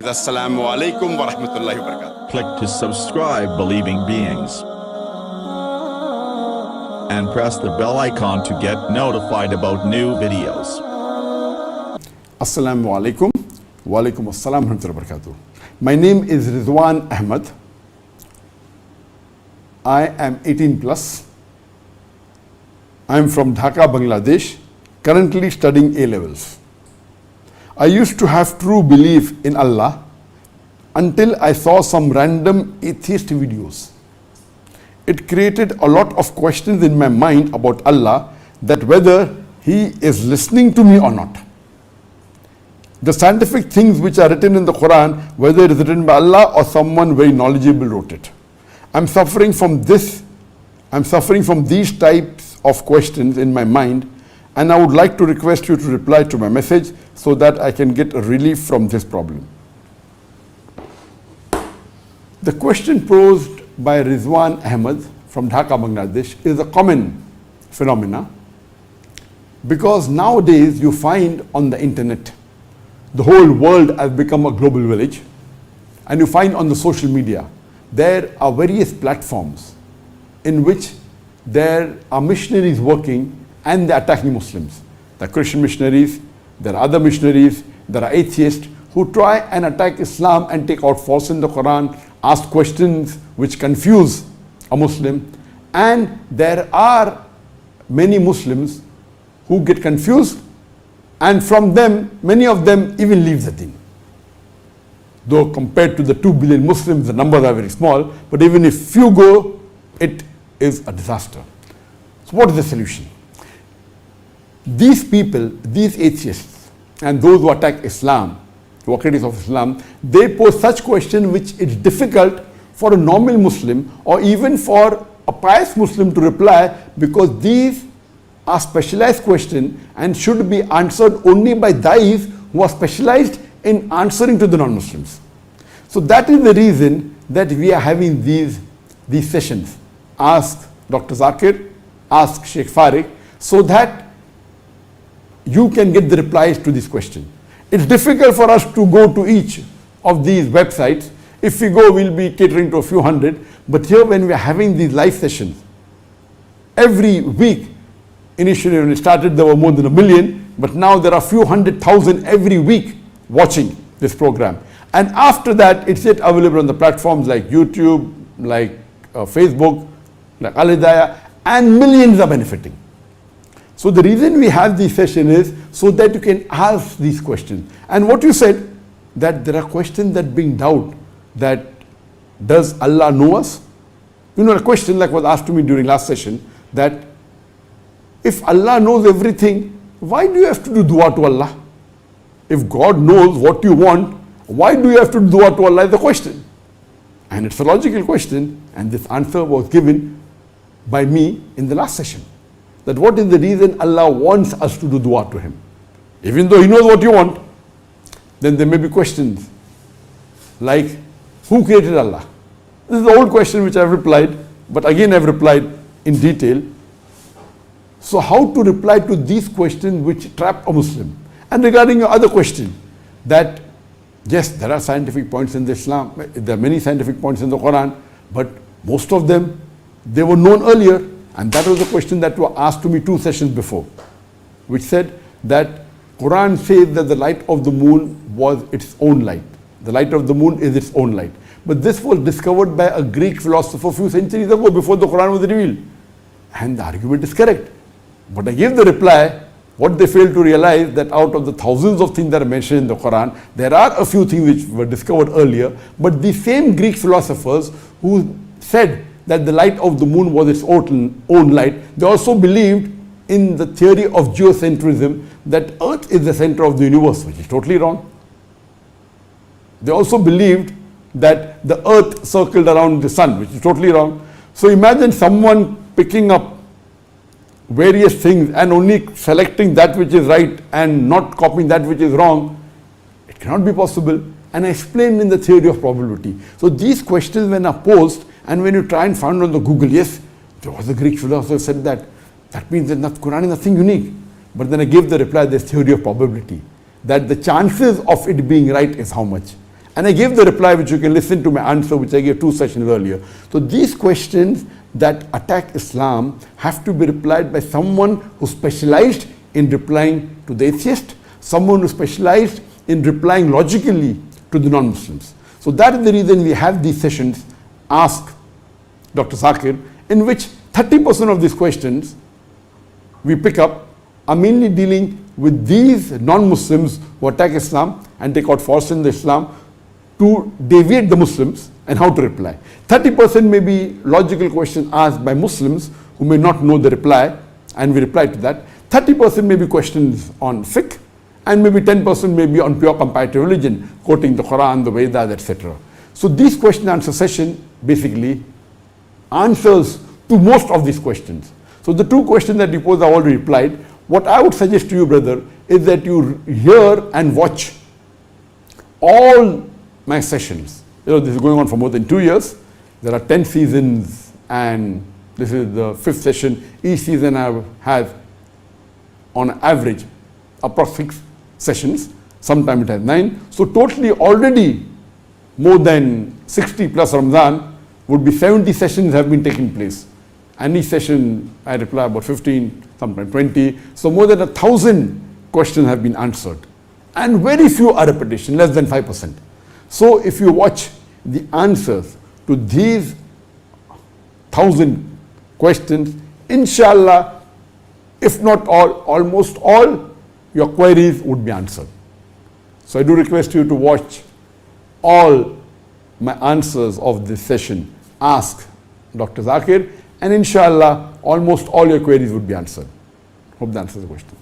Assalamu alaikum wa rahmatullahi wa barakatuh. Click to subscribe Believing Beings and press the bell icon to get notified about new videos. Assalamu alaikum wa alaikum assalam wa rahmatullahi wa barakatuh. My name is Rizwan Ahmed. I am 18 plus. I am from Dhaka, Bangladesh, currently studying A-levels. I used to have true belief in Allah until I saw some random atheist videos. It created a lot of questions in my mind about Allah, that whether He is listening to me or not. The scientific things which are written in the Quran, whether it is written by Allah or someone very knowledgeable wrote it. I'm suffering from these types of questions in my mind, and I would like to request you to reply to my message so that I can get a relief from this problem. The question posed by Rizwan Ahmed from Dhaka, Bangladesh is a common phenomena, because nowadays you find on the internet, the whole world has become a global village, and you find on the social media, there are various platforms in which there are missionaries working and they are attacking Muslims. There are Christian missionaries, there are other missionaries, there are atheists who try and attack Islam and take out faults in the Quran, ask questions which confuse a Muslim, and there are many Muslims who get confused, and from them, many of them even leave the deen. Though compared to the 2 billion Muslims, the numbers are very small, but even if few go, it is a disaster. So what is the solution? These people, these atheists, and those who attack Islam, who are critics of Islam, they pose such questions which is difficult for a normal Muslim or even for a pious Muslim to reply, because these are specialized questions and should be answered only by those who are specialized in answering to the non-Muslims. So that is the reason that we are having these sessions. Ask Dr. Zakir, ask Sheikh Farik, so that you can get the replies to this question. It's difficult for us to go to each of these websites. If we go, we'll be catering to a few hundred. But here, when we are having these live sessions, every week, initially when it started, there were more than 1 million, but now there are a few 100,000 every week watching this program. And after that, it's yet available on the platforms like YouTube, like Facebook, like Al-Hidayah, and millions are benefiting. So the reason we have this session is so that you can ask these questions. And what you said, that there are questions that bring doubt, that does Allah know us? You know, a question like was asked to me during last session, that if Allah knows everything, why do you have to do dua to Allah? If God knows what you want, why do you have to do dua to Allah is the question. And it's a logical question, and this answer was given by me in the last session. That what is the reason Allah wants us to do dua to Him? Even though He knows what you want, then there may be questions like, who created Allah? This is the old question which I've replied, but again I've replied in detail. So how to reply to these questions which trap a Muslim? And regarding your other question, that yes, there are scientific points in Islam, there are many scientific points in the Quran, but most of them, they were known earlier. And that was the question that was asked to me 2 sessions before, which said that Quran says that the light of the moon was its own light. The light of the moon is its own light. But this was discovered by a Greek philosopher a few centuries ago, before the Quran was revealed. And the argument is correct. But I gave the reply, what they failed to realize, that out of the thousands of things that are mentioned in the Quran, there are a few things which were discovered earlier, but the same Greek philosophers who said that the light of the moon was its own light, they also believed in the theory of geocentrism, that Earth is the center of the universe, which is totally wrong. They also believed that the Earth circled around the sun, which is totally wrong. So imagine someone picking up various things and only selecting that which is right and not copying that which is wrong. It cannot be possible. And I explained in the theory of probability. So these questions, when are posed, and when you try and find on the Google, yes, there was a Greek philosopher said that, that means that the Quran is nothing unique. But then I gave the reply, there's theory of probability, that the chances of it being right is how much. And I gave the reply, which you can listen to my answer, which I gave 2 sessions earlier. So these questions that attack Islam have to be replied by someone who specialized in replying to the atheist, someone who specialized in replying logically to the non-Muslims. So that is the reason we have these sessions, Ask Dr. Zakir, in which 30% of these questions we pick up are mainly dealing with these non-Muslims who attack Islam and take out faults in the Islam to deviate the Muslims and how to reply. 30% may be logical questions asked by Muslims who may not know the reply, and we reply to that. 30% may be questions on fiqh, and maybe 10% may be on pure comparative religion, quoting the Quran, the Vedas, etc. So these question answer session basically answers to most of these questions. So the 2 questions that you posed, I already replied. What I would suggest to you, brother, is that you hear and watch all my sessions. You know, this is going on for more than 2 years. There are 10 seasons, and this is the 5th session. Each season I have, on average, approximately 6 sessions. Sometimes it has 9. So totally already more than 60 plus Ramadan would be 70 sessions have been taking place. And each session I reply about 15, sometimes 20. So more than 1,000 questions have been answered. And very few are repetition, less than 5%. So if you watch the answers to these 1,000 questions, inshallah, if not all, almost all your queries would be answered. So I do request you to watch all my answers of this session, Ask Dr. Zakir, and inshallah, almost all your queries would be answered. Hope that answers the question.